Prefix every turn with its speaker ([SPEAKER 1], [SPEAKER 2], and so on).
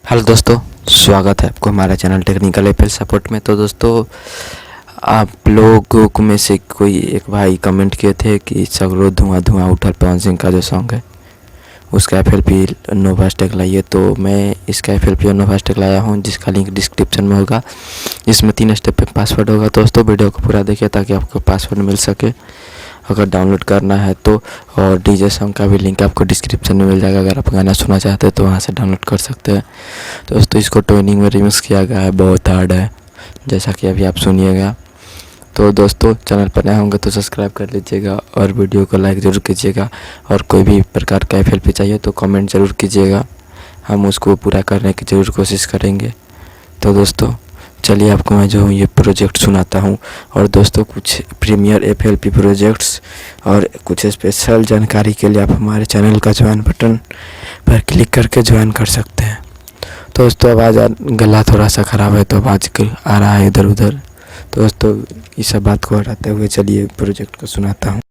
[SPEAKER 1] Hello दोस्तों, स्वागत है आपको हमारे चैनल टेक्निकल एफएल सपोर्ट में। तो दोस्तों, आप लोगों में से कोई एक भाई कमेंट किए थे कि सगरो धुआं धुआं उठल पवन सिंह का जो सॉन्ग है उसका एफएलपी नो फास्टैग लाइए। तो मैं इसका एफएलपी नो फास्टैग लाया हूँ, जिसका लिंक डिस्क्रिप्शन में होगा। इसमें 3 स्टेप पे पासवर्ड होगा। दोस्तों, वीडियो को पूरा देखिए ताकि आपको पासवर्ड मिल सके अगर डाउनलोड करना है तो। और डीजे सॉन्ग का भी लिंक आपको डिस्क्रिप्शन में मिल जाएगा। अगर आप गाना सुनना चाहते हैं तो वहाँ से डाउनलोड कर सकते हैं। दोस्तों, इसको ट्यूनिंग में रिमिक्स किया गया है, बहुत हार्ड है, जैसा कि अभी आप सुनिएगा। तो दोस्तों, चैनल पर नए होंगे तो सब्सक्राइब कर लीजिएगा और वीडियो को लाइक ज़रूर कीजिएगा। और कोई भी प्रकार का एफएलपी चाहिए तो कमेंट ज़रूर कीजिएगा, हम उसको पूरा करने की ज़रूर कोशिश करेंगे। तो दोस्तों, चलिए आपको मैं जो ये प्रोजेक्ट सुनाता हूँ। और दोस्तों, कुछ प्रीमियर एफएलपी प्रोजेक्ट्स और कुछ स्पेशल जानकारी के लिए आप हमारे चैनल का ज्वाइन बटन पर क्लिक करके ज्वाइन कर सकते हैं। तो दोस्तों, आवाज़ गला थोड़ा सा ख़राब है तो आवाज़ आ रहा है इधर उधर। तो दोस्तों, इस सब बात को हटाते हुए चलिए प्रोजेक्ट को सुनाता हूँ।